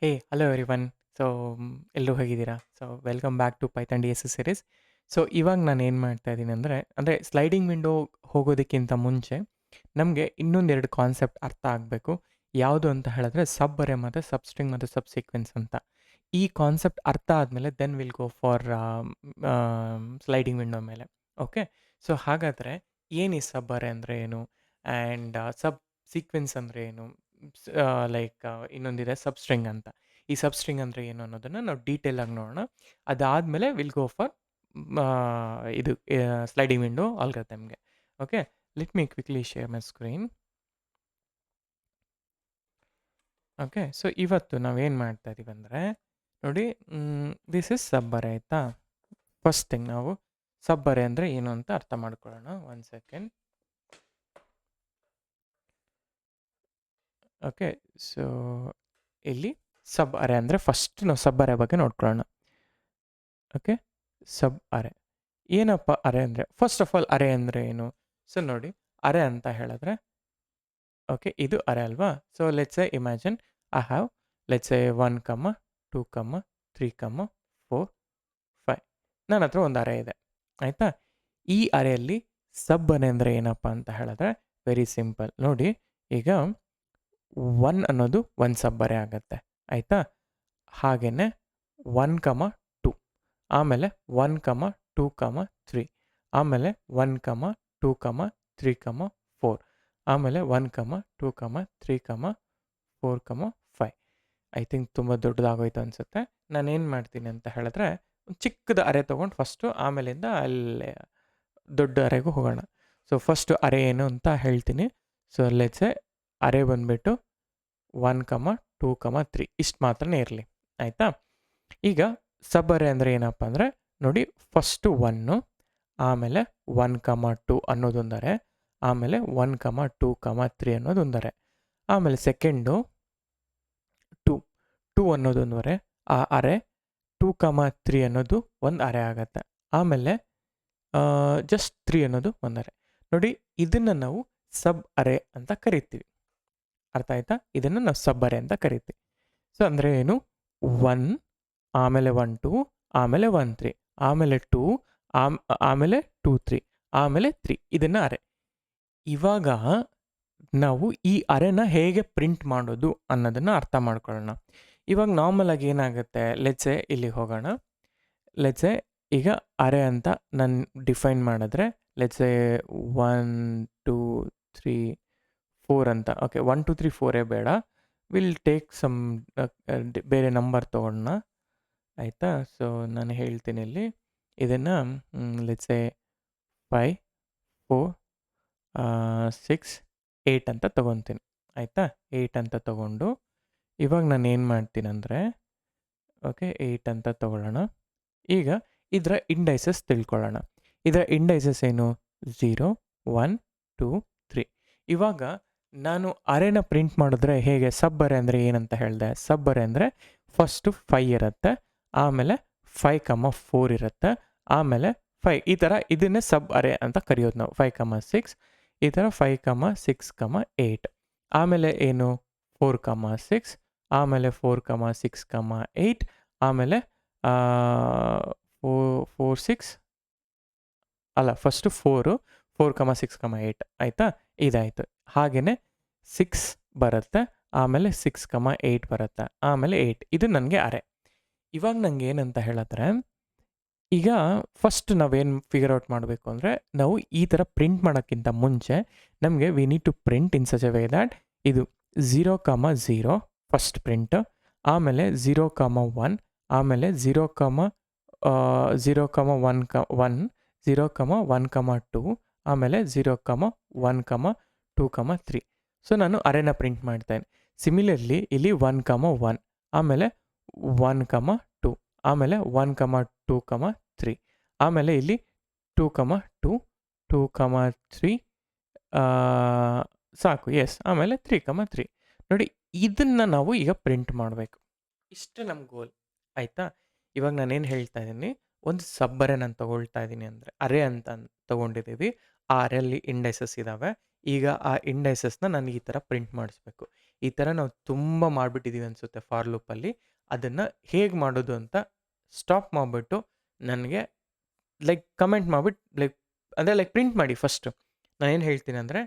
Hello everyone. So, ಎಲ್ಲರೂ ಹೇಗಿದ್ದೀರಾ? So, welcome back to Python DSS series. So, ಇವಾಗ ನಾನು ಏನು ಮಾಡ್ತಾ ಇದ್ದೀನಿ ಅಂದರೆ ಸ್ಲೈಡಿಂಗ್ ವಿಂಡೋ ಹೋಗೋದಕ್ಕಿಂತ ಮುಂಚೆ ನಮಗೆ ಇನ್ನೊಂದೆರಡು ಕಾನ್ಸೆಪ್ಟ್ ಅರ್ಥ ಆಗಬೇಕು. ಯಾವುದು ಅಂತ ಹೇಳಿದ್ರೆ ಸಬ್ ಅರೆ ಮತ್ತು ಸಬ್ಸ್ಟ್ರಿಂಗ್ ಮತ್ತು ಸಬ್ ಸೀಕ್ವೆನ್ಸ್ ಅಂತ. ಈ ಕಾನ್ಸೆಪ್ಟ್ ಅರ್ಥ ಆದಮೇಲೆ then will go for sliding window ಮೇಲೆ. ಓಕೆ. ಸೊ, ಹಾಗಾದರೆ ಏನು ಈ ಸಬ್ ಅರೆ ಅಂದರೆ ಏನು ಆ್ಯಂಡ್ ಸಬ್ ಸೀಕ್ವೆನ್ಸ್ ಅಂದರೆ ಏನು, ಲೈಕ್ ಇನ್ನೊಂದಿದೆ ಸಬ್ಸ್ಟ್ರಿಂಗ್ ಅಂತ. ಈ ಸಬ್ಸ್ಟ್ರಿಂಗ್ ಅಂದರೆ ಏನು ಅನ್ನೋದನ್ನು ನಾವು ಡೀಟೇಲ್ ಆಗಿ ನೋಡೋಣ. ಅದಾದಮೇಲೆ ವಿಲ್ ಗೋ ಫಾರ್ ಇದು ಸ್ಲೈಡಿಂಗ್ ವಿಂಡೋ ಆಲ್ಗರಿಥಮ್ಗೆ. Okay, let me quickly share my screen. Okay, so ಇವತ್ತು ನಾವೇನು ಮಾಡ್ತಾ ಇದ್ದೀವಿ ಅಂದರೆ ನೋಡಿ, ದಿಸ್ ಇಸ್ ಸಬ್ ಅರೆ ಆಯಿತಾ. ಫಸ್ಟ್ ಥಿಂಗ್ ನಾವು ಸಬ್ ಅರೆ ಅಂದರೆ ಏನು ಅಂತ ಅರ್ಥ ಮಾಡ್ಕೊಳ್ಳೋಣ. 1 ಸೆಕೆಂಡ್. ಓಕೆ, ಸೊ ಇಲ್ಲಿ ಸಬ್ ಅರೆ ಅಂದರೆ ಫಸ್ಟ್ ನಾವು ಸಬ್ ಅರೆ ಬಗ್ಗೆ ನೋಡ್ಕೊಳ್ಳೋಣ. ಓಕೆ, ಸಬ್ ಅರೆ ಏನಪ್ಪ ಅರೆ ಅಂದರೆ? ಫಸ್ಟ್ ಆಫ್ ಆಲ್ ಅರೆ ಅಂದರೆ ಏನು? ಸೊ ನೋಡಿ, ಅರೆ ಅಂತ ಹೇಳಿದ್ರೆ ಓಕೆ, ಇದು ಅರೆ ಅಲ್ವಾ? So let's A imagine I have let's A 1, 2, 3, 4, 5. ನನ್ನ ಹತ್ರ ಒಂದು ಅರೆ ಇದೆ ಆಯಿತಾ. ಈ ಅರೆಯಲ್ಲಿ ಸಬ್ ಅರೆ ಅಂದರೆ ಏನಪ್ಪ ಅಂತ ಹೇಳಿದ್ರೆ ವೆರಿ ಸಿಂಪಲ್. ನೋಡಿ, ಈಗ 1 ಅನ್ನೋದು ಒಂದು ಸಬ್ ಅರೆ ಆಗುತ್ತೆ ಆಯಿತಾ. ಹಾಗೆಯೇ 1, 2, ಆಮೇಲೆ 1, 2, 3, ಆಮೇಲೆ 1, 2, 3, 4, ಆಮೇಲೆ 1, 2, 3, 4, 5. ಐ ಥಿಂಕ್ ತುಂಬ ದೊಡ್ಡದಾಗೋಯ್ತು ಅನಿಸುತ್ತೆ. ನಾನೇನು ಮಾಡ್ತೀನಿ ಅಂತ ಹೇಳಿದ್ರೆ ಒಂದು ಚಿಕ್ಕದ ಅರೆ ತೊಗೊಂಡು ಫಸ್ಟು, ಆಮೇಲಿಂದ ಅಲ್ಲಿ ದೊಡ್ಡ ಅರೆಗೂ ಹೋಗೋಣ. ಸೊ ಫಸ್ಟು ಅರೆ ಏನು ಅಂತ ಹೇಳ್ತೀನಿ. ಸೊ ಲೆಟ್ಸ್ ಅರೆ ಬಂದುಬಿಟ್ಟು 1, 2, 3 ಇಷ್ಟು ಮಾತ್ರನೇ ಇರಲಿ ಆಯಿತಾ. ಈಗ ಸಬ್ ಅರೆ ಅಂದರೆ ಏನಪ್ಪ ಅಂದರೆ ನೋಡಿ, ಫಸ್ಟು 1, ಆಮೇಲೆ 1, 2 ಅನ್ನೋದೊಂದು ಅರೆ, ಆಮೇಲೆ 1, 2, 3 ಅನ್ನೋದೊಂದು ಅರೆ, ಆಮೇಲೆ ಸೆಕೆಂಡು 2 ಅನ್ನೋದೊಂದು ಅರೆ, ಆ ಅರೆ 2, 3 ಅನ್ನೋದು ಒಂದು ಅರೆ ಆಗುತ್ತೆ, ಆಮೇಲೆ ಜಸ್ಟ್ 3 ಅನ್ನೋದು ಒಂದು ಅರೆ. ನೋಡಿ, ಇದನ್ನು ನಾವು ಸಬ್ ಅರೆ ಅಂತ ಕರಿತೀವಿ. ಅರ್ಥ ಆಯ್ತಾ? ಇದನ್ನು ನಾವು ಸಬ್ ಅರೆ ಅಂತ ಕರಿತೀವಿ. ಸೊ ಅಂದರೆ ಏನು? 1, ಆಮೇಲೆ 1, 2, ಆಮೇಲೆ 1, 3, ಆಮೇಲೆ 2, ಆಮೇಲೆ 2, 3, ಆಮೇಲೆ 3, ಇದನ್ನು ಅರೆ. ಇವಾಗ ನಾವು ಈ ಅರೆನ ಹೇಗೆ ಪ್ರಿಂಟ್ ಮಾಡೋದು ಅನ್ನೋದನ್ನು ಅರ್ಥ ಮಾಡ್ಕೊಳ್ಳೋಣ. ಇವಾಗ ನಾರ್ಮಲ್ ಆಗಿ ಏನಾಗುತ್ತೆ, ಲೆಟ್ಸೆ ಇಲ್ಲಿಗೆ ಹೋಗೋಣ. ಲೆಟ್ಸೆ ಈಗ ಅರೆ ಅಂತ ನಾನು ಡಿಫೈನ್ ಮಾಡಿದ್ರೆ ಲೆಟ್ಸೆ 1, 2, 3, 4 ಅಂತ. ಓಕೆ, 1, 2, 3, 4 ಬೇಡ, ವಿಲ್ ಟೇಕ್ ಸಮ್ ಬೇರೆ ನಂಬರ್ ತೊಗೊಳ್ಳೋಣ ಆಯಿತಾ. ಸೊ ನಾನು ಹೇಳ್ತೀನಿ ಇಲ್ಲಿ ಇದನ್ನು ಲೆಟ್ಸೆ 5, 4, 6, 8 ಅಂತ ತೊಗೊತೀನಿ ಆಯಿತಾ. 8 ಅಂತ ತೊಗೊಂಡು ಇವಾಗ ನಾನು ಏನು ಮಾಡ್ತೀನಿ ಅಂದರೆ ಓಕೆ 8 ಅಂತ ತೊಗೊಳ್ಳೋಣ. ಈಗ ಇದರ ಇಂಡೈಸಸ್ ತಿಳ್ಕೊಳ್ಳೋಣ. ಇದರ ಇಂಡೈಸಸ್ ಏನು? 0, 1, 2, 3. ಇವಾಗ ನಾನು ಅರೆನ ಪ್ರಿಂಟ್ ಮಾಡಿದ್ರೆ ಹೇಗೆ? ಸಬ್ ಅರೆ ಅಂದರೆ ಏನಂತ ಹೇಳಿದೆ? ಸಬ್ ಅರೆ ಅಂದರೆ ಫಸ್ಟು 5 ಇರುತ್ತೆ, ಆಮೇಲೆ 5, 4 ಇರುತ್ತೆ, ಆಮೇಲೆ 5, ಈ ಥರ ಇದನ್ನೇ ಸಬ್ ಅರೆ ಅಂತ ಕರೆಯೋದು ನಾವು. 5, 6, ಈ ಥರ 5, 6, 8, ಆಮೇಲೆ ಏನು 4, 6, ಆಮೇಲೆ 4, 6, 8, ಆಮೇಲೆ 4, 6 ಅಲ್ಲ, ಫಸ್ಟು 4, 6, 8 ಆಯಿತಾ. ಇದಾಯಿತು. ಹಾಗೆಯೇ 6 ಬರುತ್ತೆ, ಆಮೇಲೆ 6, 8 ಬರುತ್ತೆ, ಆಮೇಲೆ 8. ಇದು ನನಗೆ ಅರೆ. ಇವಾಗ ನನಗೆ ಏನಂತ ಹೇಳಿದ್ರೆ, ಈಗ ಫಸ್ಟ್ ನಾವೇನು ಫಿಗರ್ ಔಟ್ ಮಾಡಬೇಕು ಅಂದರೆ, ನಾವು ಈ ಥರ ಪ್ರಿಂಟ್ ಮಾಡೋಕ್ಕಿಂತ ಮುಂಚೆ ನಮಗೆ we need to print in such a way that ಇದು 0, 0 ಫಸ್ಟ್ ಪ್ರಿಂಟ್, ಆಮೇಲೆ 0, 1, ಆಮೇಲೆ 0, 1, 1, 0, 1, 2, ಆಮೇಲೆ 0, 1, 2, 3. ಸೊ ನಾನು ಅರೆನ ಪ್ರಿಂಟ್ ಮಾಡ್ತೇನೆ. ಸಿಮಿಲರ್ಲಿ ಇಲ್ಲಿ 1, 1, ಆಮೇಲೆ 1, 2, ಆಮೇಲೆ 1, 2, 3, ಆಮೇಲೆ ಇಲ್ಲಿ 2, 2, 2, 3 ಸಾಕು. ಎಸ್, ಆಮೇಲೆ 3, 3. ನೋಡಿ, ಇದನ್ನು ನಾವು ಈಗ ಪ್ರಿಂಟ್ ಮಾಡಬೇಕು. ಇಷ್ಟು ನಮ್ಮ ಗೋಲ್ ಆಯಿತಾ. ಇವಾಗ ನಾನೇನು ಹೇಳ್ತಾ ಇದ್ದೀನಿ, ಒಂದು ಸಬ್ ಅರೆ ನಾನು ತೊಗೊಳ್ತಾ ಇದ್ದೀನಿ ಅಂದರೆ ಅರೆ ಅಂತ ತೊಗೊಂಡಿದ್ದೀವಿ. ಆ ಅರೆಯಲ್ಲಿ ಇಂಡೈಸಸ್ ಇದ್ದಾವೆ. ಈಗ ಆ ಇಂಡೈಸಸ್ನ ನಾನು ಈ ಥರ ಪ್ರಿಂಟ್ ಮಾಡಿಸ್ಬೇಕು. ಈ ಥರ ನಾವು ತುಂಬ ಮಾಡಿಬಿಟ್ಟಿದ್ದೀವಿ ಅನಿಸುತ್ತೆ ಫಾರ್ ಲೂಪಲ್ಲಿ. ಅದನ್ನು ಹೇಗೆ ಮಾಡೋದು ಅಂತ ಸ್ಟಾಪ್ ಮಾಡಿಬಿಟ್ಟು ನನಗೆ ಕಮೆಂಟ್ ಮಾಡಿಬಿಟ್ಟು ಲೈಕ್ ಪ್ರಿಂಟ್ ಮಾಡಿ ಫಸ್ಟು. ನಾನೇನು ಹೇಳ್ತೀನಿ ಅಂದರೆ,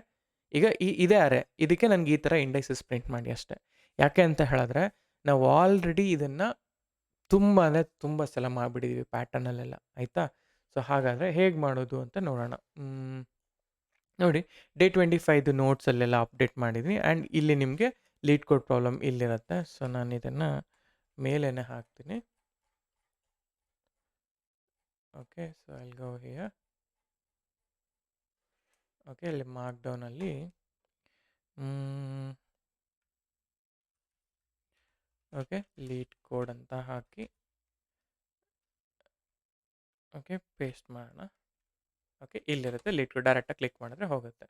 ಈಗ ಇದೇ ಅರೆ, ಇದಕ್ಕೆ ನನಗೆ ಈ ಥರ ಇಂಡೈಸಸ್ ಪ್ರಿಂಟ್ ಮಾಡಿ ಅಷ್ಟೇ. ಯಾಕೆ ಅಂತ ಹೇಳಿದ್ರೆ ನಾವು ಆಲ್ರೆಡಿ ಇದನ್ನು ತುಂಬ ಅಂದರೆ ತುಂಬ ಸಲ ಮಾಡಿಬಿಟ್ಟಿದ್ದೀವಿ ಪ್ಯಾಟರ್ನಲ್ಲೆಲ್ಲ, ಆಯಿತಾ? ಸೊ ಹಾಗಾದರೆ ಹೇಗೆ ಮಾಡೋದು ಅಂತ ನೋಡೋಣ. ನೋಡಿ, ಡೇ 25 ನೋಟ್ಸಲ್ಲೆಲ್ಲ ಅಪ್ಡೇಟ್ ಮಾಡಿದ್ದೀನಿ. ಆ್ಯಂಡ್ ಇಲ್ಲಿ ನಿಮಗೆ ಲೀಡ್ ಕೋಡ್ ಪ್ರಾಬ್ಲಮ್ ಇಲ್ಲಿರುತ್ತೆ. ಸೊ ನಾನು ಇದನ್ನು ಮೇಲೇ ಹಾಕ್ತೀನಿ. Okay, so I'll go here. Okay, ಇಲ್ಲಿ ಮಾರ್ಕ್ ಡೌನಲ್ಲಿ ಓಕೆ ಲೀಡ್ ಕೋಡ್ ಅಂತ ಹಾಕಿ ಓಕೆ ಪೇಸ್ಟ್ ಮಾಡೋಣ. ಓಕೆ, ಇಲ್ಲಿರುತ್ತೆ ಲೀಡ್ ಕೋಡ್, ಡೈರೆಕ್ಟಾಗಿ ಕ್ಲಿಕ್ ಮಾಡಿದ್ರೆ ಹೋಗುತ್ತೆ.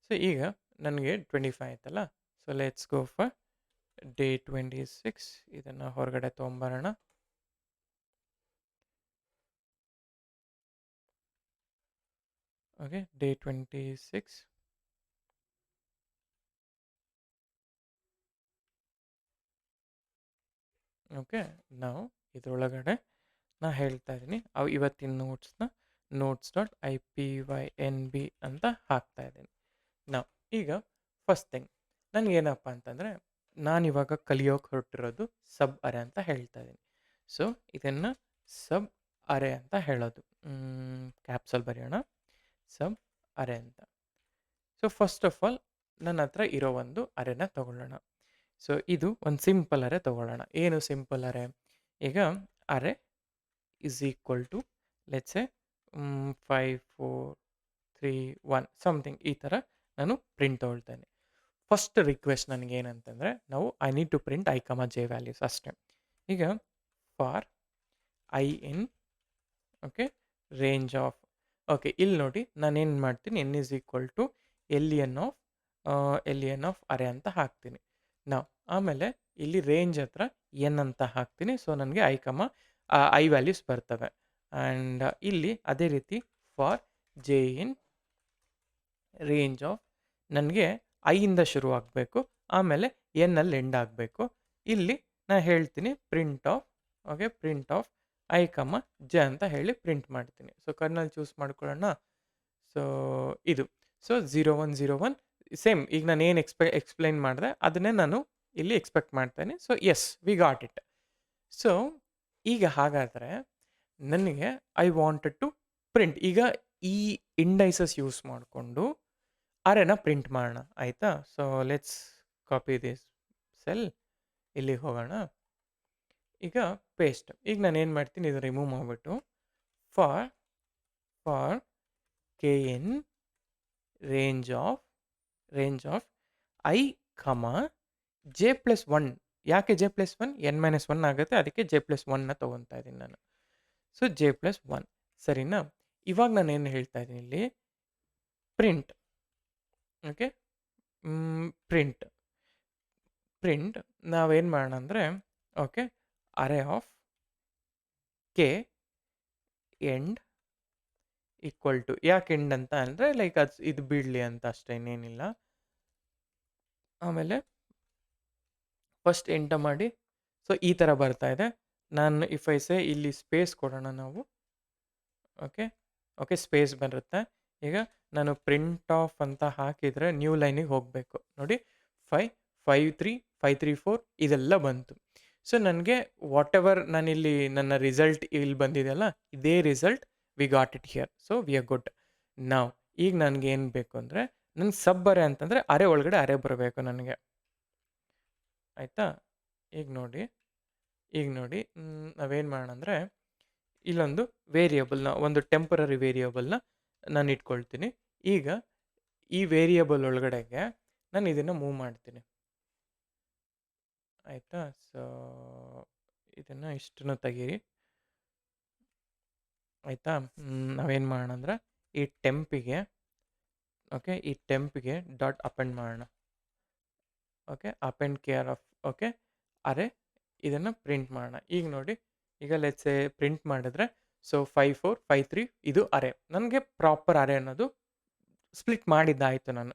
ಸೊ ಈಗ ನನಗೆ 25 ಆಯ್ತಲ್ಲ. So let's go for day 26. ಇದನ್ನು ಹೊರಗಡೆ ತೊಗೊಂಬರೋಣ. Okay, day 26. ಓಕೆ, ನಾವು ಇದರೊಳಗಡೆ ನಾ ಹೇಳ್ತಾ ಇದ್ದೀನಿ ಇವತ್ತಿನ notes.ipynb ಅಂತ ಹಾಕ್ತಾ ಇದ್ದೀನಿ. ನಾವು ಈಗ ಫಸ್ಟ್ ಥಿಂಗ್ ನನಗೇನಪ್ಪ ಅಂತಂದರೆ, ನಾನಿವಾಗ ಕಲಿಯೋಕೆ ಹೊರಟಿರೋದು ಸಬ್ ಅರೆ ಅಂತ ಹೇಳ್ತಾ ಇದ್ದೀನಿ. ಸೊ ಇದನ್ನು ಸಬ್ ಅರೆ ಅಂತ ಹೇಳೋದು. ಕ್ಯಾಪ್ಸಲ್ಲಿ ಬರೆಯೋಣ, ಸಬ್ ಅರೆ ಅಂತ. ಸೊ ಫಸ್ಟ್ ಆಫ್ ಆಲ್ ನನ್ನ ಹತ್ರ ಇರೋ ಒಂದು ಅರೆನ ತಗೊಳ್ಳೋಣ. ಸೊ ಇದು ಒಂದು ಸಿಂಪಲ್ ಅರೆ ತಗೊಳ್ಳೋಣ. ಏನು ಸಿಂಪಲ್ ಅರೆ? ಈಗ array is equal to let's say 5 4 3 1 something ಈ ಥರ ನಾನು ಪ್ರಿಂಟ್ ತೊಗೊಳ್ತೇನೆ. ಫಸ್ಟ್ ರಿಕ್ವೆಸ್ಟ್ ನನಗೇನಂತಂದರೆ, ನಾವು I need to print i, j values ಅಷ್ಟೇ. ಈಗ for I in okay range of okay, ಇಲ್ಲಿ ನೋಡಿ ನಾನೇನು ಮಾಡ್ತೀನಿ, n is equal to len of array ಅಂತ ಹಾಕ್ತೀನಿ. ನಾವು ಆಮೇಲೆ ಇಲ್ಲಿ ರೇಂಜ್ ಹತ್ರ ಎನ್ ಅಂತ ಹಾಕ್ತೀನಿ. ಸೊ ನನಗೆ ಐ ವ್ಯಾಲ್ಯೂಸ್ ಬರ್ತವೆ. ಆ್ಯಂಡ್ ಇಲ್ಲಿ ಅದೇ ರೀತಿ for J in range of ನನಗೆ ಐಯಿಂದ ಶುರು ಆಗಬೇಕು, ಆಮೇಲೆ ಎನ್ನಲ್ಲಿ ಎಂಡ್ ಆಗಬೇಕು. ಇಲ್ಲಿ ನಾನು ಹೇಳ್ತೀನಿ ಪ್ರಿಂಟ್ ಆಫ್ ಐ, ಜೆ ಅಂತ ಹೇಳಿ ಪ್ರಿಂಟ್ ಮಾಡ್ತೀನಿ. ಸೊ ಕರ್ನಲ್ ಚೂಸ್ ಮಾಡ್ಕೊಳ್ಳೋಣ. ಸೊ ಇದು 0101 ಸೇಮ್ ಈಗ ನಾನು ಏನು ಎಕ್ಸ್ಪ್ಲೈನ್ ಮಾಡಿದೆ ಅದನ್ನೇ ನಾನು ಇಲ್ಲಿ ಎಕ್ಸ್ಪೆಕ್ಟ್ ಮಾಡ್ತೇನೆ. So yes, we got it. So ಈಗ ಹಾಗಾದರೆ ನನಗೆ ಐ ವಾಂಟೆಡ್ ಟು ಪ್ರಿಂಟ್, ಈಗ ಈ ಇಂಡೈಸಸ್ ಯೂಸ್ ಮಾಡಿಕೊಂಡು ಅರೆನ ಪ್ರಿಂಟ್ ಮಾಡೋಣ, ಆಯಿತಾ? So let's copy this cell, ಇಲ್ಲಿಗೆ ಹೋಗೋಣ. ಈಗ ಪೇಸ್ಟ್. ಈಗ ನಾನು ಏನು ಮಾಡ್ತೀನಿ, ಇದು ರಿಮೂವ್ ಮಾಡಿಬಿಟ್ಟು for K N range of I, J plus 1. ಯಾಕೆ ಜೆ ಪ್ಲಸ್ 1? n-1 ಆಗುತ್ತೆ, ಅದಕ್ಕೆ ಜೆ ಪ್ಲಸ್ 1ನ ತೊಗೊತಾ ಇದ್ದೀನಿ ನಾನು. ಸೊ ಜೆ ಪ್ಲಸ್ 1 ಸರಿನಾ? ಇವಾಗ ನಾನು ಏನು ಹೇಳ್ತಾ ಇದ್ದೀನಿ ಇಲ್ಲಿ, ಪ್ರಿಂಟ್ ಓಕೆ ಪ್ರಿಂಟ್ ನಾವೇನು ಮಾಡೋಣ ಅಂದರೆ, okay array of K end equal to, ಯಾಕೆ ಎಂಡ್ ಅಂತ ಅಂದರೆ ಲೈಕ್ ಇದು ಬಿಡಲಿ ಅಂತ ಅಷ್ಟೇ, ಇನ್ನೇನಿಲ್ಲ. ಆಮೇಲೆ ಫಸ್ಟ್ ಎಂಟರ್ ಮಾಡಿ. ಸೊ ಈ ಥರ ಬರ್ತಾ ಇದೆ. ನಾನು ಇಫ್ ಐ ಸೇ ಇಲ್ಲಿ ಸ್ಪೇಸ್ ಕೊಡೋಣ ನಾವು. ಓಕೆ ಸ್ಪೇಸ್ ಬರುತ್ತೆ. ಈಗ ನಾನು ಪ್ರಿಂಟ್ ಆಫ್ ಅಂತ ಹಾಕಿದರೆ ನ್ಯೂ ಲೈನಿಗೆ ಹೋಗಬೇಕು. ನೋಡಿ 5 5 3 5 3 4 ಇದೆಲ್ಲ ಬಂತು. ಸೊ ನನಗೆ ವಾಟ್ ಎವರ್ ನಾನಿಲ್ಲಿ ನನ್ನ ರಿಸಲ್ಟ್ ಇಲ್ಲಿ ಬಂದಿದೆಯಲ್ಲ, ಇದೇ result V got it here. So we are good. ನಾವು ಈಗ ನನಗೆ ಏನು ಬೇಕು ಅಂದರೆ, ನನ್ನ ಸಬ್ ಅರೆ ಅಂತಂದರೆ ಅರೆ ಒಳಗಡೆ ಅರೆ ಬರಬೇಕು ನನಗೆ, ಆಯಿತಾ? ಈಗ ನೋಡಿ ನಾವೇನು ಮಾಡೋಣ ಅಂದರೆ, ಇಲ್ಲೊಂದು ವೇರಿಯೇಬಲ್ನ, ಒಂದು ಟೆಂಪರರಿ ವೇರಿಯೇಬಲ್ನ ನಾನು ಇಟ್ಕೊಳ್ತೀನಿ. ಈಗ ಈ ವೇರಿಯೇಬಲ್ ಒಳಗಡೆಗೆ ನಾನು ಇದನ್ನು ಮೂವ್ ಮಾಡ್ತೀನಿ, ಆಯಿತಾ? ಸೊ ಇದನ್ನು ಇಷ್ಟನ್ನು ತೆಗೀರಿ, ಆಯಿತಾ? ನಾವೇನು ಮಾಡೋಣ ಅಂದರೆ ಈ ಟೆಂಪಿಗೆ ಡಾಟ್ ಅಪೆಂಡ್ ಮಾಡೋಣ. ಓಕೆ ಅಪೆಂಡ್ ಕೇರ್ ಆಫ್ ಅರೆ, ಇದನ್ನು ಪ್ರಿಂಟ್ ಮಾಡೋಣ. ಈಗ ನೋಡಿ, ಈಗ ಲೆಟ್ಸ್ ಪ್ರಿಂಟ್ ಮಾಡಿದ್ರೆ ಸೊ 5 4 5 3 ಇದು ಅರೆ. ನನಗೆ ಪ್ರಾಪರ್ ಅರೆ ಅನ್ನೋದು ಸ್ಪ್ಲಿಟ್ ಮಾಡಿದ್ದಾಯಿತು ನಾನು.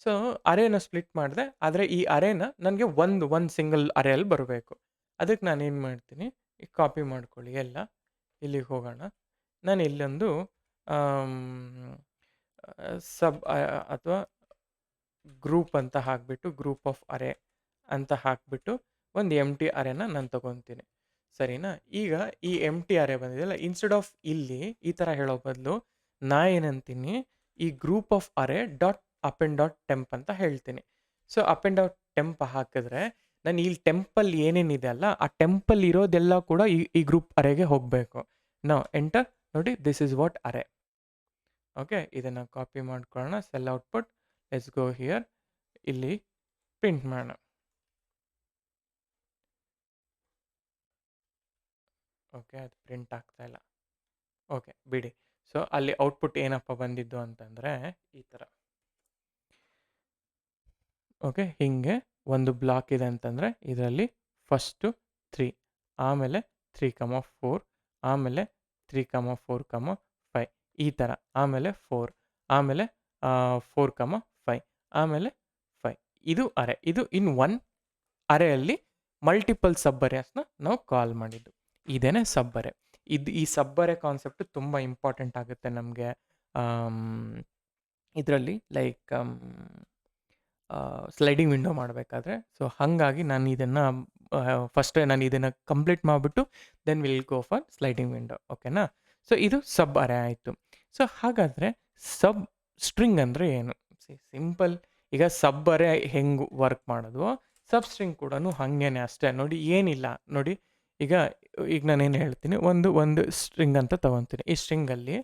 ಸೊ ಅರೇನ ಸ್ಪ್ಲಿಟ್ ಮಾಡಿದೆ, ಆದರೆ ಈ ಅರೇನ ನನಗೆ ಒಂದು ಸಿಂಗಲ್ ಅರೇಯಲ್ಲಿ ಬರಬೇಕು. ಅದಕ್ಕೆ ನಾನೇನು ಮಾಡ್ತೀನಿ, ಈಗ ಕಾಪಿ ಮಾಡ್ಕೊಳ್ಳಿ ಎಲ್ಲ. ಇಲ್ಲಿಗೆ ಹೋಗೋಣ. ನಾನು ಇಲ್ಲೊಂದು ಸಬ್ ಅಥವಾ ಗ್ರೂಪ್ ಅಂತ ಹಾಕಿಬಿಟ್ಟು ಗ್ರೂಪ್ ಆಫ್ ಅರೇ ಅಂತ ಹಾಕಿಬಿಟ್ಟು ಒಂದು ಎಂಟಿ ಅರೇನ ನಾನು ತೊಗೊತೀನಿ. ಸರಿನಾ? ಈಗ ಈ ಎಂಟಿ ಅರೇ ಬಂದಿದೆಯಲ್ಲ, ಇನ್ಸ್ಟೆಡ್ ಆಫ್ ಇಲ್ಲಿ ಈ ಥರ ಹೇಳೋ ಬದಲು ನಾ ಏನಂತೀನಿ, ಈ group of array dot up and dot temp ಅಂತ ಹೇಳ್ತೀನಿ. So up and dot temp ಹಾಕಿದ್ರೆ ನಾನು ಇಲ್ಲಿ ಟೆಂಪಲ್ ಏನೇನಿದೆ ಅಲ್ಲ, ಆ ಟೆಂಪಲ್ ಇರೋದೆಲ್ಲ ಕೂಡ ಈ ಗ್ರೂಪ್ ಅರೇಗೆ ಹೋಗಬೇಕು. ನಾವು ಎಂಟರ್ ನೋಡಿ, this is what array. Okay, ಇದನ್ನು ಕಾಪಿ ಮಾಡ್ಕೊಳ್ಳೋಣ. Cell output, let's go here. ಇಲ್ಲಿ ಪ್ರಿಂಟ್ ಮಾಡೋಣ. ಓಕೆ, ಅದು ಪ್ರಿಂಟ್ ಆಗ್ತಾ ಇಲ್ಲ. ಓಕೆ, ಬಿಡಿ. ಸೊ ಅಲ್ಲಿ ಔಟ್ಪುಟ್ ಏನಪ್ಪ ಬಂದಿದ್ದು ಅಂತಂದರೆ ಈ ಥರ. ಓಕೆ, ಹೀಗೆ ಒಂದು ಬ್ಲಾಕ್ ಇದೆ ಅಂತಂದರೆ ಇದರಲ್ಲಿ ಫಸ್ಟು 3, ಆಮೇಲೆ 3,4, ಆಮೇಲೆ 3,4,5 ಈ ಥರ, ಆಮೇಲೆ 4, ಆಮೇಲೆ 4,5, ಆಮೇಲೆ 5. ಇದು ಅರೇ. ಇದು ಇನ್ ಒನ್ ಅರೇಯಲ್ಲಿ ಮಲ್ಟಿಪಲ್ ಸಬ್ ಅರೇಸ್ನ ನಾವು ಕಾಲ್ ಮಾಡಿದ್ದು. ಇದೇನೆ ಸಬ್ ಅರೇ. ಈ ಸಬ್ ಅರೇ ಕಾನ್ಸೆಪ್ಟ್ ತುಂಬ ಇಂಪಾರ್ಟೆಂಟ್ ಆಗುತ್ತೆ ನಮಗೆ ಇದರಲ್ಲಿ, ಲೈಕ್ ಸ್ಲೈಡಿಂಗ್ ವಿಂಡೋ ಮಾಡಬೇಕಾದ್ರೆ. ಸೊ ಹಾಗಾಗಿ ನಾನು ಇದನ್ನು ಫಸ್ಟ್ ನಾನು ಇದನ್ನು ಕಂಪ್ಲೀಟ್ ಮಾಡಿಬಿಟ್ಟು then will go for sliding window. ಓಕೆನಾ? ಸೊ ಇದು ಸಬ್ ಅರೇ ಆಯಿತು. ಸೊ ಹಾಗಾದರೆ ಸಬ್ ಸ್ಟ್ರಿಂಗ್ ಅಂದರೆ ಏನು? ಸಿಂಪಲ್. ಈಗ ಸಬ್ ಅರೇ ಹೆಂಗೆ ವರ್ಕ್ ಮಾಡೋದು, ಸಬ್ ಸ್ಟ್ರಿಂಗ್ ಕೂಡ ಹಾಗೇನೆ ಅಷ್ಟೇ. ನೋಡಿ, ಏನಿಲ್ಲ ನೋಡಿ. ಈಗ ನಾನೇನು ಹೇಳ್ತೀನಿ, ಒಂದು ಸ್ಟ್ರಿಂಗ್ ಅಂತ ತೊಗೊತೀನಿ. ಈ ಸ್ಟ್ರಿಂಗಲ್ಲಿ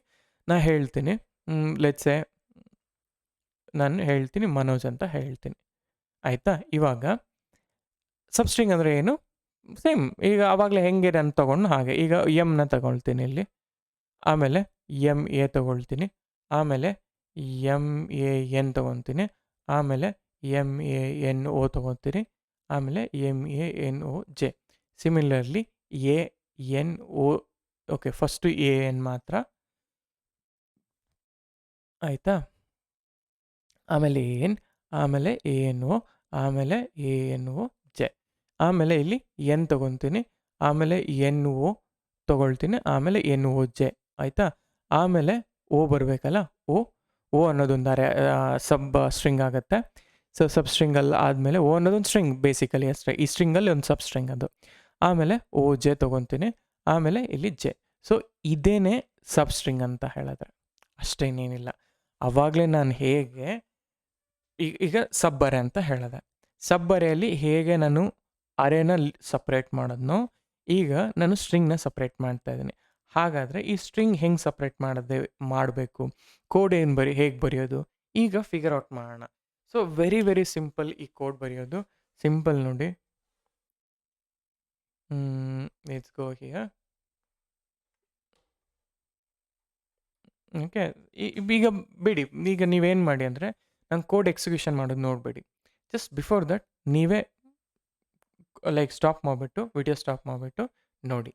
ನಾನು ಹೇಳ್ತೀನಿ, ಲೆಟ್ಸೆ ನಾನು ಹೇಳ್ತೀನಿ ಮನೋಜ್ ಅಂತ ಹೇಳ್ತೀನಿ. ಆಯಿತಾ? ಇವಾಗ ಸಬ್ಸ್ಟ್ರಿಂಗ್ ಅಂದರೆ ಏನು? ಸೇಮ್ ಈಗ ಆವಾಗಲೇ ಹೆಂಗೆ ನಾನು ತೊಗೊಂಡು ಹಾಗೆ. ಈಗ ಎಮ್ನ ತಗೊಳ್ತೀನಿ ಇಲ್ಲಿ, ಆಮೇಲೆ ಎಮ್ ಎ ತೊಗೊಳ್ತೀನಿ, ಆಮೇಲೆ ಎಮ್ ಎ ಎನ್ ತೊಗೊತೀನಿ, ಆಮೇಲೆ ಎಮ್ ಎ ಎನ್ ಒ ತೊಗೊತೀನಿ, ಆಮೇಲೆ M A N O J. Similarly A N O. Okay, first A N ಮಾತ್ರ. ಆಯಿತಾ? ಆಮೇಲೆ ಎ ಎನ್, ಆಮೇಲೆ ಎ ಎನ್ ಒ, ಆಮೇಲೆ ಎ ಎನ್ ಒ ಜೆ. ಆಮೇಲೆ ಇಲ್ಲಿ ಎನ್ ತೊಗೊತೀನಿ, ಆಮೇಲೆ ಎನ್ ಒ ತೊಗೊಳ್ತೀನಿ, ಆಮೇಲೆ ಎನ್ ಒ ಜೆ. ಆಯಿತಾ? ಆಮೇಲೆ ಓ ಬರಬೇಕಲ್ಲ, ಓ ಅನ್ನೋದೊಂದು ಸಬ್ ಸ್ಟ್ರಿಂಗ್ ಆಗುತ್ತೆ. ಸೊ ಸಬ್ ಸ್ಟ್ರಿಂಗಲ್ಲಿ ಆದಮೇಲೆ ಓ ಅನ್ನೋದೊಂದು ಸ್ಟ್ರಿಂಗ್ ಬೇಸಿಕಲಿ ಅಷ್ಟೇ. ಈ ಸ್ಟ್ರಿಂಗಲ್ಲಿ ಒಂದು ಸಬ್ ಸ್ಟ್ರಿಂಗ್ ಅದು. ಆಮೇಲೆ ಓ ಜೆ ತೊಗೊತೀನಿ, ಆಮೇಲೆ ಇಲ್ಲಿ ಜೆ. ಸೊ ಇದೇನೇ ಸಬ್ ಸ್ಟ್ರಿಂಗ್ ಅಂತ ಹೇಳಿದ್ರೆ, ಅಷ್ಟೇ, ಇನ್ನೇನಿಲ್ಲ. ಆವಾಗಲೇ ನಾನು ಹೇಗೆ ಈಗ ಸಬ್ ಅರೇ ಅಂತ ಹೇಳಿದೆ. ಸಬ್ ಅರೇಯಲ್ಲಿ ಹೇಗೆ ನಾನು ಅರೇನ ಸಪ್ರೇಟ್ ಮಾಡೋದ್ನೋ, ಈಗ ನಾನು ಸ್ಟ್ರಿಂಗ್ನ ಸಪ್ರೇಟ್ ಮಾಡ್ತಾ ಇದ್ದೀನಿ. ಹಾಗಾದರೆ ಈ ಸ್ಟ್ರಿಂಗ್ ಹೆಂಗೆ ಸಪ್ರೇಟ್ ಮಾಡಬೇಕು, ಕೋಡ್ ಹೇಗೆ ಬರೆಯೋದು, ಈಗ ಫಿಗರ್ ಔಟ್ ಮಾಡೋಣ. ಸೊ ವೆರಿ ವೆರಿ ಸಿಂಪಲ್ ಈ ಕೋಡ್ ಬರೆಯೋದು. ಸಿಂಪಲ್ ನೋಡಿ. Let's go here. ಓಕೆ, ಈಗ ಬಿಡಿ. ಈಗ ನೀವೇನು ಮಾಡಿ ಅಂದರೆ, ನಾನು ಕೋಡ್ ಎಕ್ಸಿಕ್ಯೂಷನ್ ಮಾಡೋದು ನೋಡಬೇಡಿ. ಜಸ್ಟ್ ಬಿಫೋರ್ ದಟ್ ನೀವೇ ಲೈಕ್ ಸ್ಟಾಪ್ ಮಾಡಿಬಿಟ್ಟು, ವಿಡಿಯೋ ಸ್ಟಾಪ್ ಮಾಡಿಬಿಟ್ಟು ನೋಡಿ.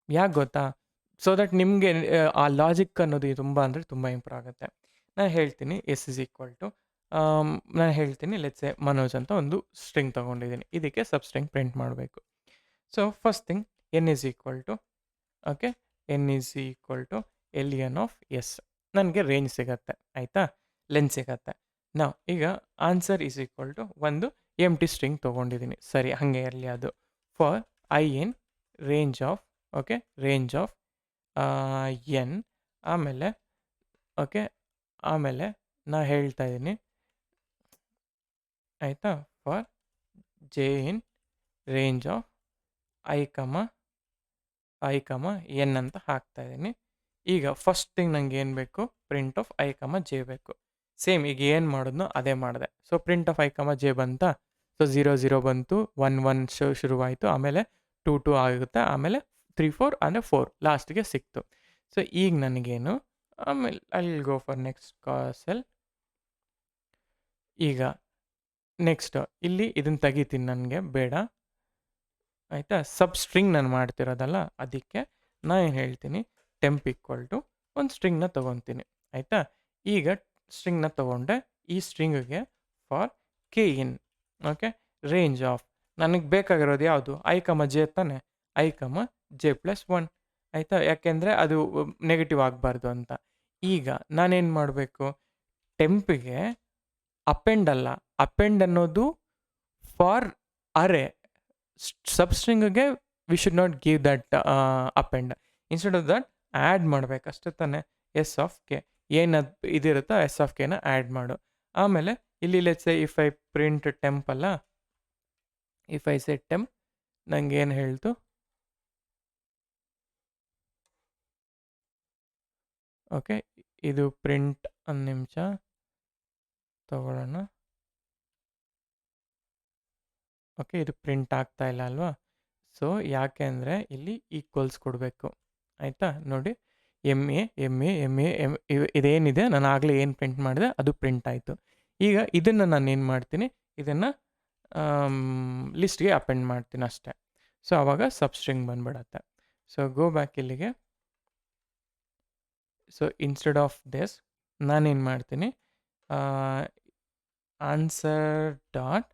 ಯಾಕೆ ಗೊತ್ತಾ? ಸೊ ದಟ್ ನಿಮಗೆ ಆ ಲಾಜಿಕ್ ಅನ್ನೋದು ತುಂಬ ಅಂದರೆ ತುಂಬ ಇಂಪ್ರೂವ್ ಆಗುತ್ತೆ. ನಾನು ಹೇಳ್ತೀನಿ ಎಸ್ ಇಸ್ ಈಕ್ವಲ್ ಟು, ನಾನು ಹೇಳ್ತೀನಿ ಲೆಟ್ಸೆ ಮನೋಜ್ ಅಂತ ಒಂದು ಸ್ಟ್ರಿಂಗ್ ತೊಗೊಂಡಿದ್ದೀನಿ. ಇದಕ್ಕೆ ಸಬ್ ಸ್ಟ್ರಿಂಗ್ ಪ್ರಿಂಟ್ ಮಾಡಬೇಕು. So first thing N is equal to, okay, N is equal to L N of S. ನನಗೆ ರೇಂಜ್ ಸಿಗತ್ತೆ. ಆಯಿತಾ? ಲೆಂತ್ ಸಿಗತ್ತೆ. ನಾವು ಈಗ ಆನ್ಸರ್ ಈಸ್ ಈಕ್ವಲ್ ಟು ಒಂದು ಎಂಟಿ ಸ್ಟ್ರಿಂಗ್ ತೊಗೊಂಡಿದ್ದೀನಿ. ಸರಿ, ಹಾಗೆ ಇರಲಿ ಅದು. For I in range of, okay, range of N. ಆಮೇಲೆ ಓಕೆ, ಆಮೇಲೆ ನಾ ಹೇಳ್ತಾ ಇದ್ದೀನಿ, ಆಯಿತಾ, for J in range of I ಕಮ ಎನ್ ಅಂತ ಹಾಕ್ತಾ ಇದ್ದೀನಿ. ಈಗ ಫಸ್ಟ್ ಥಿಂಗ್ ನಂಗೆ ಏನು ಬೇಕು, ಪ್ರಿಂಟ್ ಆಫ್ ಐ ಕಮ ಜೆ ಬೇಕು. ಸೇಮ್ ಈಗ ಏನು ಮಾಡಿದ್ನೋ ಅದೇ ಮಾಡಿದೆ. ಸೊ ಪ್ರಿಂಟ್ ಆಫ್ ಐ ಕಮ ಜೆ ಬಂತಾ? ಸೊ 0 0 ಬಂತು, 1 1 ಶುರುವಾಯಿತು, ಆಮೇಲೆ 2 2 ಆಗುತ್ತೆ, ಆಮೇಲೆ 3 4 ಅಂದರೆ 4 ಲಾಸ್ಟಿಗೆ ಸಿಕ್ತು. ಸೊ ಈಗ ನನಗೇನು, ಆಮೇಲೆ ಅಲ್ಲಿ ಗೋ ಫಾರ್ ನೆಕ್ಸ್ಟ್ ಸೆಲ್. ಈಗ ನೆಕ್ಸ್ಟ್ ಇಲ್ಲಿ ಇದನ್ನು ತೆಗಿತೀನಿ, ನನಗೆ ಬೇಡ. ಆಯಿತಾ? ಸಬ್ ಸ್ಟ್ರಿಂಗ್ ನಾನು ಮಾಡ್ತಿರೋದಲ್ಲ, ಅದಕ್ಕೆ ನಾನು ಏನು ಹೇಳ್ತೀನಿ, ಟೆಂಪ್ ಈಕ್ವಲ್ ಟು ಒಂದು ಸ್ಟ್ರಿಂಗ್ನ ತೊಗೊತೀನಿ. ಆಯಿತಾ? ಈಗ ಸ್ಟ್ರಿಂಗ್ನ ತೊಗೊಂಡೆ, ಈ ಸ್ಟ್ರಿಂಗಿಗೆ for K in. Okay, range of ನನಗೆ ಬೇಕಾಗಿರೋದು ಯಾವುದು, ಐ ಕಮ ಜೆ ತಾನೆ, ಐ ಕಮ ಜೆ ಪ್ಲಸ್ 1 ಆಯಿತಾ, ಯಾಕೆಂದರೆ ಅದು ನೆಗೆಟಿವ್ ಆಗಬಾರ್ದು ಅಂತ. ಈಗ ನಾನೇನು ಮಾಡಬೇಕು, ಟೆಂಪಿಗೆ ಅಪೆಂಡ್ ಅಲ್ಲ, ಅಪೆಂಡ್ ಅನ್ನೋದು ಫಾರ್ ಅರೆ, ಸಬ್ಸ್ಟ್ರಿಂಗ್ಗೆ we should not give that append. Instead of that add ಮಾಡಬೇಕು ಅಷ್ಟೇ ತಾನೆ, ಎಸ್ ಆಫ್ ಕೆ ಏನದು ಇದಿರುತ್ತೋ ಎಸ್ ಆಫ್ ಕೆನ ಆ್ಯಡ್ ಮಾಡು. ಆಮೇಲೆ ಇಲ್ಲಿ let's say if I print temp ಅಲ್ಲ, ಇಫ್ ಐ ಸೆ ಟೆಂಪ್ ನಂಗೆ ಏನು ಹೇಳ್ತು, ಓಕೆ ಇದು ಪ್ರಿಂಟ್ ಒಂದು ನಿಮಿಷ ತಗೊಳ್ಳೋಣ. ಓಕೆ, ಇದು ಪ್ರಿಂಟ್ ಆಗ್ತಾ ಇಲ್ಲ ಅಲ್ವಾ, ಸೊ ಯಾಕೆ ಅಂದರೆ ಇಲ್ಲಿ ಈಕ್ವಲ್ಸ್ ಕೊಡಬೇಕು ಆಯಿತಾ. ನೋಡಿ M A M A M A M ಇದೇನಿದೆ ನಾನು ಆಗಲೇ ಏನು ಪ್ರಿಂಟ್ ಮಾಡಿದೆ ಅದು ಪ್ರಿಂಟ್ ಆಯಿತು. ಈಗ ಇದನ್ನು ನಾನು ಏನು ಮಾಡ್ತೀನಿ, ಇದನ್ನು ಲಿಸ್ಟ್ಗೆ ಅಪೆಂಡ್ ಮಾಡ್ತೀನಿ ಅಷ್ಟೇ. ಸೊ ಆವಾಗ ಸಬ್ಸ್ಟ್ರಿಂಗ್ ಬಂದ್ಬಿಡತ್ತೆ. ಸೊ ಗೋ ಬ್ಯಾಕ್ ಇಲ್ಲಿಗೆ. ಸೊ ಇನ್ಸ್ಟೆಡ್ ಆಫ್ ದಿಸ್ ನಾನೇನು ಮಾಡ್ತೀನಿ, ಆನ್ಸರ್ ಡಾಟ್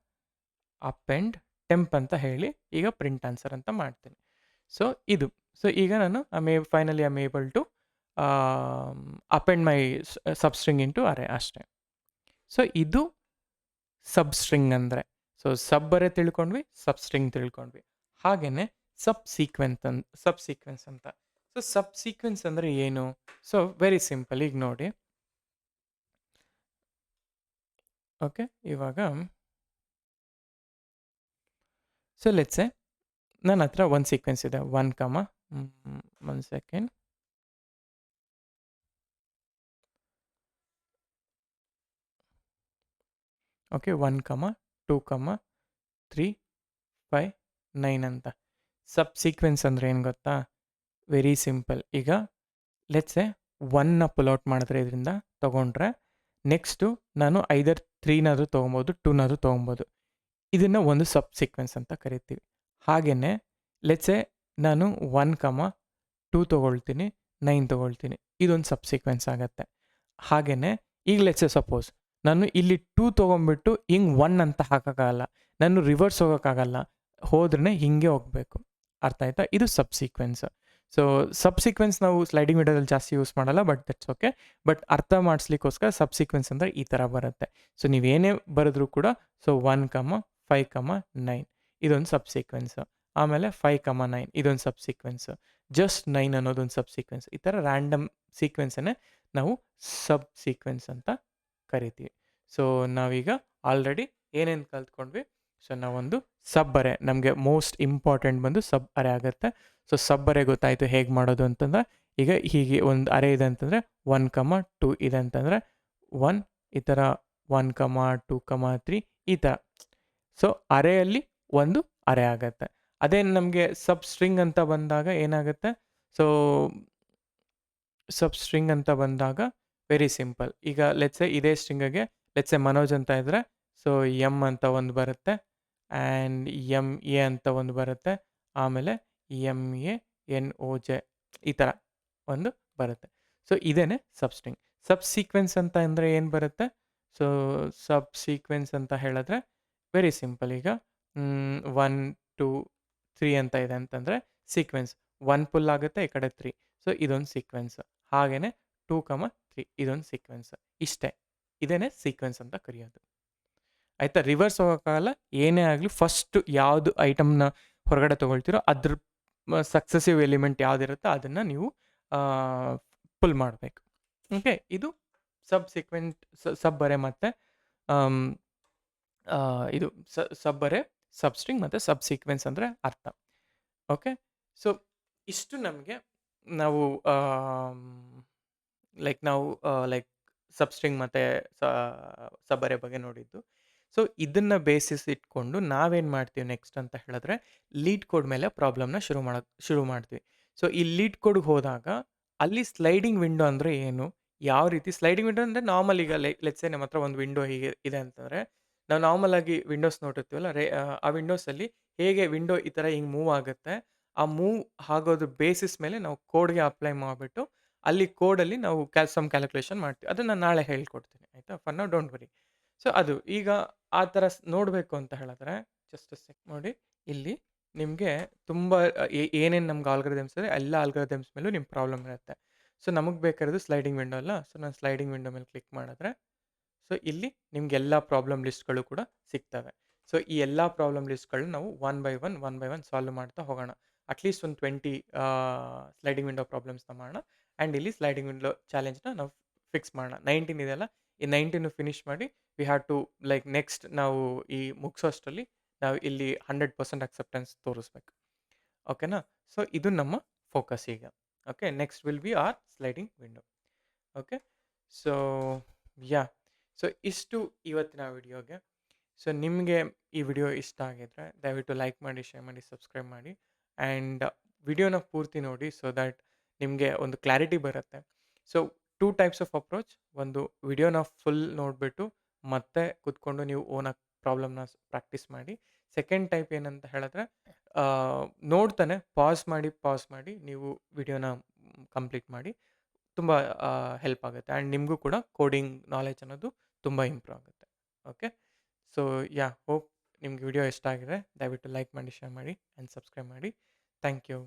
ಅಪೆಂಡ್ ಟೆಂಪ್ ಅಂತ ಹೇಳಿ ಈಗ ಪ್ರಿಂಟ್ ಆನ್ಸರ್ ಅಂತ ಮಾಡ್ತೀನಿ. ಸೊ ಇದು, ಸೊ ಈಗ ನಾನು finally I am able to append my substring into array ಅಷ್ಟೇ. ಸೊ ಇದು ಸಬ್ಸ್ಟ್ರಿಂಗ್ ಅಂದರೆ. ಸೊ ಸಬ್ ಅರೆ ತಿಳ್ಕೊಂಡ್ವಿ, ಸಬ್ಸ್ಟ್ರಿಂಗ್ ತಿಳ್ಕೊಂಡ್ವಿ. ಹಾಗೆಯೇ ಸಬ್ ಸೀಕ್ವೆನ್ಸ್ ಅಂತ. ಸೊ ಸಬ್ ಸೀಕ್ವೆನ್ಸ್ ಅಂದರೆ ಏನು? ಸೊ ವೆರಿ ಸಿಂಪಲ್, ಈಗ ನೋಡಿ. ಓಕೆ, ಇವಾಗ ಸೊ ಲೆಟ್ಸೆ ನನ್ನ ಹತ್ರ ಒಂದು ಸೀಕ್ವೆನ್ಸ್ ಇದೆ, 1 ಕಮ 1 ಸೆಕೆಂಡ್, ಓಕೆ 1 ಕಮ 2 ಕಮ 3 5 9 ಅಂತ. ಸಬ್ ಸೀಕ್ವೆನ್ಸ್ ಅಂದರೆ ಏನು ಗೊತ್ತಾ? Very simple. ಈಗ ಲೆಟ್ಸೆ 1ನ ಪುಲ್ಔಟ್ ಮಾಡಿದ್ರೆ ಇದರಿಂದ ತೊಗೊಂಡ್ರೆ ನೆಕ್ಸ್ಟು ನಾನು ಐದರ್ 3ನಾದರೂ ತೊಗೊಬೋದು, 2ನಾದರೂ ತೊಗೊಬೋದು. ಇದನ್ನು ಒಂದು ಸಬ್ ಸೀಕ್ವೆನ್ಸ್ ಅಂತ ಕರಿತೀವಿ. ಹಾಗೆಯೇ ಲೆಟ್ಸೆ ನಾನು 1 ಕಮ 2 ತೊಗೊಳ್ತೀನಿ, 9 ತೊಗೊಳ್ತೀನಿ, ಇದೊಂದು ಸಬ್ ಸೀಕ್ವೆನ್ಸ್ ಆಗುತ್ತೆ. ಹಾಗೆಯೇ ಈಗ ಲೆಟ್ಸೆ ಸಪೋಸ್ ನಾನು ಇಲ್ಲಿ 2 ತೊಗೊಂಡ್ಬಿಟ್ಟು ಹಿಂಗೆ 1 ಅಂತ ಹಾಕೋಕ್ಕಾಗಲ್ಲ, ನಾನು ರಿವರ್ಸ್ ಹೋಗೋಕ್ಕಾಗಲ್ಲ, ಹೋದ್ರೆ ಹಿಂಗೆ ಹೋಗಬೇಕು. ಅರ್ಥ ಆಯ್ತಾ? ಇದು ಸಬ್ ಸೀಕ್ವೆನ್ಸ್. ಸೊ ಸಬ್ ಸೀಕ್ವೆನ್ಸ್ ನಾವು ಸ್ಲೈಡಿಂಗ್ ವಿಂಡೋದಲ್ಲಿ ಜಾಸ್ತಿ ಯೂಸ್ ಮಾಡಲ್ಲ, ಬಟ್ ದಟ್ಸ್ ಓಕೆ. ಬಟ್ ಅರ್ಥ ಮಾಡಿಸ್ಲಿಕ್ಕೋಸ್ಕರ ಸಬ್ ಸೀಕ್ವೆನ್ಸ್ ಅಂದರೆ ಈ ಥರ ಬರುತ್ತೆ. ಸೊ ನೀವೇನೇ ಬರೆದ್ರೂ ಕೂಡ, ಸೊ 1 ಕಮ 5 ಕಮ 9 ಇದೊಂದು ಸಬ್ ಸೀಕ್ವೆನ್ಸ್, ಆಮೇಲೆ 5 ಕಮ 9 ಇದೊಂದು ಸಬ್ ಸೀಕ್ವೆನ್ಸ್, ಜಸ್ಟ್ 9 ಅನ್ನೋದೊಂದು ಸಬ್ ಸೀಕ್ವೆನ್ಸ್. ಈ ಥರ ರ್ಯಾಂಡಮ್ ಸೀಕ್ವೆನ್ಸನ್ನೇ ನಾವು ಸಬ್ ಸೀಕ್ವೆನ್ಸ್ ಅಂತ ಕರಿತೀವಿ. ಸೊ ನಾವೀಗ ಆಲ್ರೆಡಿ ಏನೇನು ಕಲ್ತ್ಕೊಂಡ್ವಿ. ಸೊ ನಾವೊಂದು ಸಬ್ ಅರೆ, ನಮಗೆ ಮೋಸ್ಟ್ ಇಂಪಾರ್ಟೆಂಟ್ ಬಂದು ಸಬ್ ಅರೆ ಆಗುತ್ತೆ. ಸೊ ಸಬ್ ಅರೆ ಗೊತ್ತಾಯಿತು ಹೇಗೆ ಮಾಡೋದು ಅಂತಂದರೆ, ಈಗ ಹೀಗೆ ಒಂದು ಅರೆ ಇದೆ ಅಂತಂದರೆ 1 ಕಮ 2 ಇದೆ ಅಂತಂದರೆ 1 ಈ ಥರ, 1 ಕಮ 2 ಕಮ 3 ಈ ಥರ. ಸೊ ಅರೆಯಲ್ಲಿ ಒಂದು ಅರೆ ಆಗುತ್ತೆ. ಅದೇ ನಮಗೆ ಸಬ್ ಸ್ಟ್ರಿಂಗ್ ಅಂತ ಬಂದಾಗ ಏನಾಗುತ್ತೆ, ಸೊ ಸಬ್ ಸ್ಟ್ರಿಂಗ್ ಅಂತ ಬಂದಾಗ ವೆರಿ ಸಿಂಪಲ್. ಈಗ ಲೆಟ್ಸೆ ಇದೇ ಸ್ಟ್ರಿಂಗಿಗೆ ಲೆಟ್ಸೆ ಮನೋಜ್ ಅಂತ ಇದ್ದರೆ, ಸೊ ಎಮ್ ಅಂತ ಒಂದು ಬರುತ್ತೆ, ಆ್ಯಂಡ್ ಎಮ್ ಎ ಅಂತ ಒಂದು ಬರುತ್ತೆ, ಆಮೇಲೆ M A N O J ಈ ಥರ ಒಂದು ಬರುತ್ತೆ. ಸೊ ಇದೇನೆ ಸಬ್ ಸ್ಟ್ರಿಂಗ್. ಸಬ್ ಸೀಕ್ವೆನ್ಸ್ ಅಂತ ಅಂದರೆ ಏನು ಬರುತ್ತೆ? ಸೊ ಸಬ್ ಸೀಕ್ವೆನ್ಸ್ ಅಂತ ಹೇಳಿದ್ರೆ ವೆರಿ ಸಿಂಪಲ್. ಈಗ 1 2 3 ಅಂತ ಇದೆ ಅಂತಂದರೆ ಸೀಕ್ವೆನ್ಸ್ 1 ಪುಲ್ ಆಗುತ್ತೆ, ಈ ಕಡೆ 3, ಸೊ ಇದೊಂದು ಸೀಕ್ವೆನ್ಸ್. ಹಾಗೆಯೇ 2 ಕಮ 3 ಇದೊಂದು ಸೀಕ್ವೆನ್ಸ್. ಇಷ್ಟೇ, ಇದೇನೆ ಸೀಕ್ವೆನ್ಸ್ ಅಂತ ಕರೆಯೋದು. ಆಯಿತಾ? ರಿವರ್ಸ್ ಹೋಗೋಕ್ಕಾಗಲ್ಲ. ಏನೇ ಆಗಲಿ ಫಸ್ಟ್ ಯಾವುದು ಐಟಮ್ನ ಹೊರಗಡೆ ತೊಗೊಳ್ತೀರೋ ಅದ್ರ ಸಕ್ಸೆಸಿವ್ ಎಲಿಮೆಂಟ್ ಯಾವುದಿರುತ್ತೋ ಅದನ್ನು ನೀವು ಪುಲ್ ಮಾಡಬೇಕು. ಓಕೆ, ಇದು ಸಬ್ ಸೀಕ್ವೆಂಟ್ ಸಬ್ ಅರೆ ಮತ್ತು ಇದು ಸಬ್ ಅರೆ, ಸಬ್ ಸ್ಟ್ರಿಂಗ್ ಮತ್ತು ಸಬ್ ಸೀಕ್ವೆನ್ಸ್ ಅಂದರೆ ಅರ್ಥ. ಓಕೆ, ಸೊ ಇಷ್ಟು ನಮಗೆ ನಾವು ಲೈಕ್ ಸಬ್ಸ್ಟ್ರಿಂಗ್ ಮತ್ತು ಸಬ್ ಅರೆ ಬಗ್ಗೆ ನೋಡಿದ್ದು. ಸೊ ಇದನ್ನು ಬೇಸಿಸ್ ಇಟ್ಕೊಂಡು ನಾವೇನು ಮಾಡ್ತೀವಿ ನೆಕ್ಸ್ಟ್ ಅಂತ ಹೇಳಿದ್ರೆ, ಲೀಡ್ ಕೋಡ್ ಮೇಲೆ ಪ್ರಾಬ್ಲಮ್ನ ಶುರು ಮಾಡ್ತೀವಿ. ಸೊ ಈ ಲೀಡ್ ಕೋಡ್ಗೆ ಹೋದಾಗ ಅಲ್ಲಿ ಸ್ಲೈಡಿಂಗ್ ವಿಂಡೋ ಅಂದರೆ ಏನು, ಯಾವ ರೀತಿ ಸ್ಲೈಡಿಂಗ್ ವಿಂಡೋ ಅಂದರೆ ನಾರ್ಮಲ್. ಈಗ ಲೆಟ್ಸೆ ನಮ್ಮ ಹತ್ರ ಒಂದು ವಿಂಡೋ ಹೀಗೆ ಇದೆ ಅಂತಂದರೆ, ನಾವು ನಾರ್ಮಲ್ ಆಗಿ ವಿಂಡೋಸ್ ನೋಡಿರ್ತೀವಲ್ಲ, ಆ ವಿಂಡೋಸಲ್ಲಿ ಹೇಗೆ ವಿಂಡೋ ಈ ಥರ ಹಿಂಗೆ ಮೂವ್ ಆಗುತ್ತೆ, ಆ ಮೂವ್ ಆಗೋದ್ರ ಬೇಸಿಸ್ ಮೇಲೆ ನಾವು ಕೋಡ್ಗೆ ಅಪ್ಲೈ ಮಾಡಿಬಿಟ್ಟು ಅಲ್ಲಿ ಕೋಡಲ್ಲಿ ನಾವು ಸಮ್ ಕ್ಯಾಲ್ಕುಲೇಷನ್ ಮಾಡ್ತೀವಿ. ಅದನ್ನು ನಾಳೆ ಹೇಳ್ಕೊಡ್ತೀನಿ, ಆಯಿತಾ? For now don't worry. So ಅದು ಈಗ ಆ ಥರ ನೋಡಬೇಕು ಅಂತ ಹೇಳಿದ್ರೆ ಜಸ್ಟ್ ಸೆಕ್ ನೋಡಿ ಇಲ್ಲಿ ನಿಮಗೆ ತುಂಬ ಏನೇನು ನಮ್ಗೆ ಆಲ್ಗರಿದಮ್ಸ್ ಇದೆ ಎಲ್ಲ ಆಲ್ಗರಿದಮ್ಸ್ ಮೇಲೂ ನಿಮ್ಮ ಪ್ರಾಬ್ಲಮ್ ಇರುತ್ತೆ. ಸೊ ನಮಗೆ ಬೇಕಾಗಿರೋದು ಸ್ಲೈಡಿಂಗ್ ವಿಂಡೋ ಅಲ್ಲ. ಸೊ ನಾನು ಸ್ಲೈಡಿಂಗ್ ವಿಂಡೋ ಮೇಲೆ ಕ್ಲಿಕ್ ಮಾಡಿದ್ರೆ ಸೊ ಇಲ್ಲಿ ನಿಮ್ಗೆ ಎಲ್ಲ ಪ್ರಾಬ್ಲಮ್ ಲಿಸ್ಟ್ಗಳು ಕೂಡ ಸಿಗ್ತವೆ. ಸೊ ಈ ಎಲ್ಲ ಪ್ರಾಬ್ಲಮ್ ಲಿಸ್ಟ್ಗಳನ್ನ ನಾವು ಒನ್ ಬೈ ಒನ್ ಸಾಲ್ವ್ ಮಾಡ್ತಾ ಹೋಗೋಣ. ಅಟ್ಲೀಸ್ಟ್ ಒಂದು 20 ಸ್ಲೈಡಿಂಗ್ ವಿಂಡೋ ಪ್ರಾಬ್ಲಮ್ಸ್‌ನ ಮಾಡೋಣ. ಆ್ಯಂಡ್ ಇಲ್ಲಿ ಸ್ಲೈಡಿಂಗ್ ವಿಂಡೋ ಚಾಲೆಂಜ್‌ನ ನಾವು ಫಿಕ್ಸ್ ಮಾಡೋಣ. 19 ಇದೆಯಲ್ಲ, ಈ 19 ಫಿನಿಶ್ ಮಾಡಿ we have to like next ನಾವು ಈ ಮುಗಿಸೋಷ್ಟರಲ್ಲಿ ನಾವು ಇಲ್ಲಿ 100% ಅಕ್ಸೆಪ್ಟೆನ್ಸ್ ತೋರಿಸ್ಬೇಕು. ಓಕೆನಾ? ಸೊ ಇದು ನಮ್ಮ ಫೋಕಸ್ ಈಗ. Okay. Next will be our sliding window. Okay. So yeah! So ಇಷ್ಟು ಇವತ್ತಿನ ವಿಡಿಯೋಗೆ. ಸೊ ನಿಮಗೆ ಈ ವಿಡಿಯೋ ಇಷ್ಟ ಆಗಿದ್ರೆ ದಯವಿಟ್ಟು ಲೈಕ್ ಮಾಡಿ, ಶೇರ್ ಮಾಡಿ, ಸಬ್ಸ್ಕ್ರೈಬ್ ಮಾಡಿ ಆ್ಯಂಡ್ ವಿಡಿಯೋನ ಪೂರ್ತಿ ನೋಡಿ ಸೊ ದ್ಯಾಟ್ ನಿಮಗೆ ಒಂದು ಕ್ಲಾರಿಟಿ ಬರುತ್ತೆ. So 2 types of approach. ಒಂದು ವಿಡಿಯೋನ ಫುಲ್ ನೋಡಿಬಿಟ್ಟು ಮತ್ತೆ ಕೂತ್ಕೊಂಡು ನೀವು ಓನಾಗಿ ಪ್ರಾಬ್ಲಮ್‌ನ ಪ್ರಾಕ್ಟೀಸ್ ಮಾಡಿ. ಸೆಕೆಂಡ್ ಟೈಪ್ ಏನಂತ ಹೇಳಿದ್ರೆ ನೋಡ್ತಾನೆ ಪಾಸ್ ಮಾಡಿ ನೀವು ವಿಡಿಯೋನ ಕಂಪ್ಲೀಟ್ ಮಾಡಿ. ತುಂಬ ಹೆಲ್ಪ್ ಆಗುತ್ತೆ ಆ್ಯಂಡ್ ನಿಮಗೂ ಕೂಡ ಕೋಡಿಂಗ್ ನಾಲೆಡ್ಜ್ ಅನ್ನೋದು ತುಂಬ ಇಂಪ್ರೂವ್ ಆಗುತ್ತೆ. ಓಕೆ. ಸೊ ಹೋಪ್ ನಿಮ್ಗೆ ವಿಡಿಯೋ ಇಷ್ಟ ಆಗಿದೆ. ದಯವಿಟ್ಟು ಲೈಕ್ ಮಾಡಿ, ಶೇರ್ ಮಾಡಿ ಆ್ಯಂಡ್ ಸಬ್ಸ್ಕ್ರೈಬ್ ಮಾಡಿ. Thank you.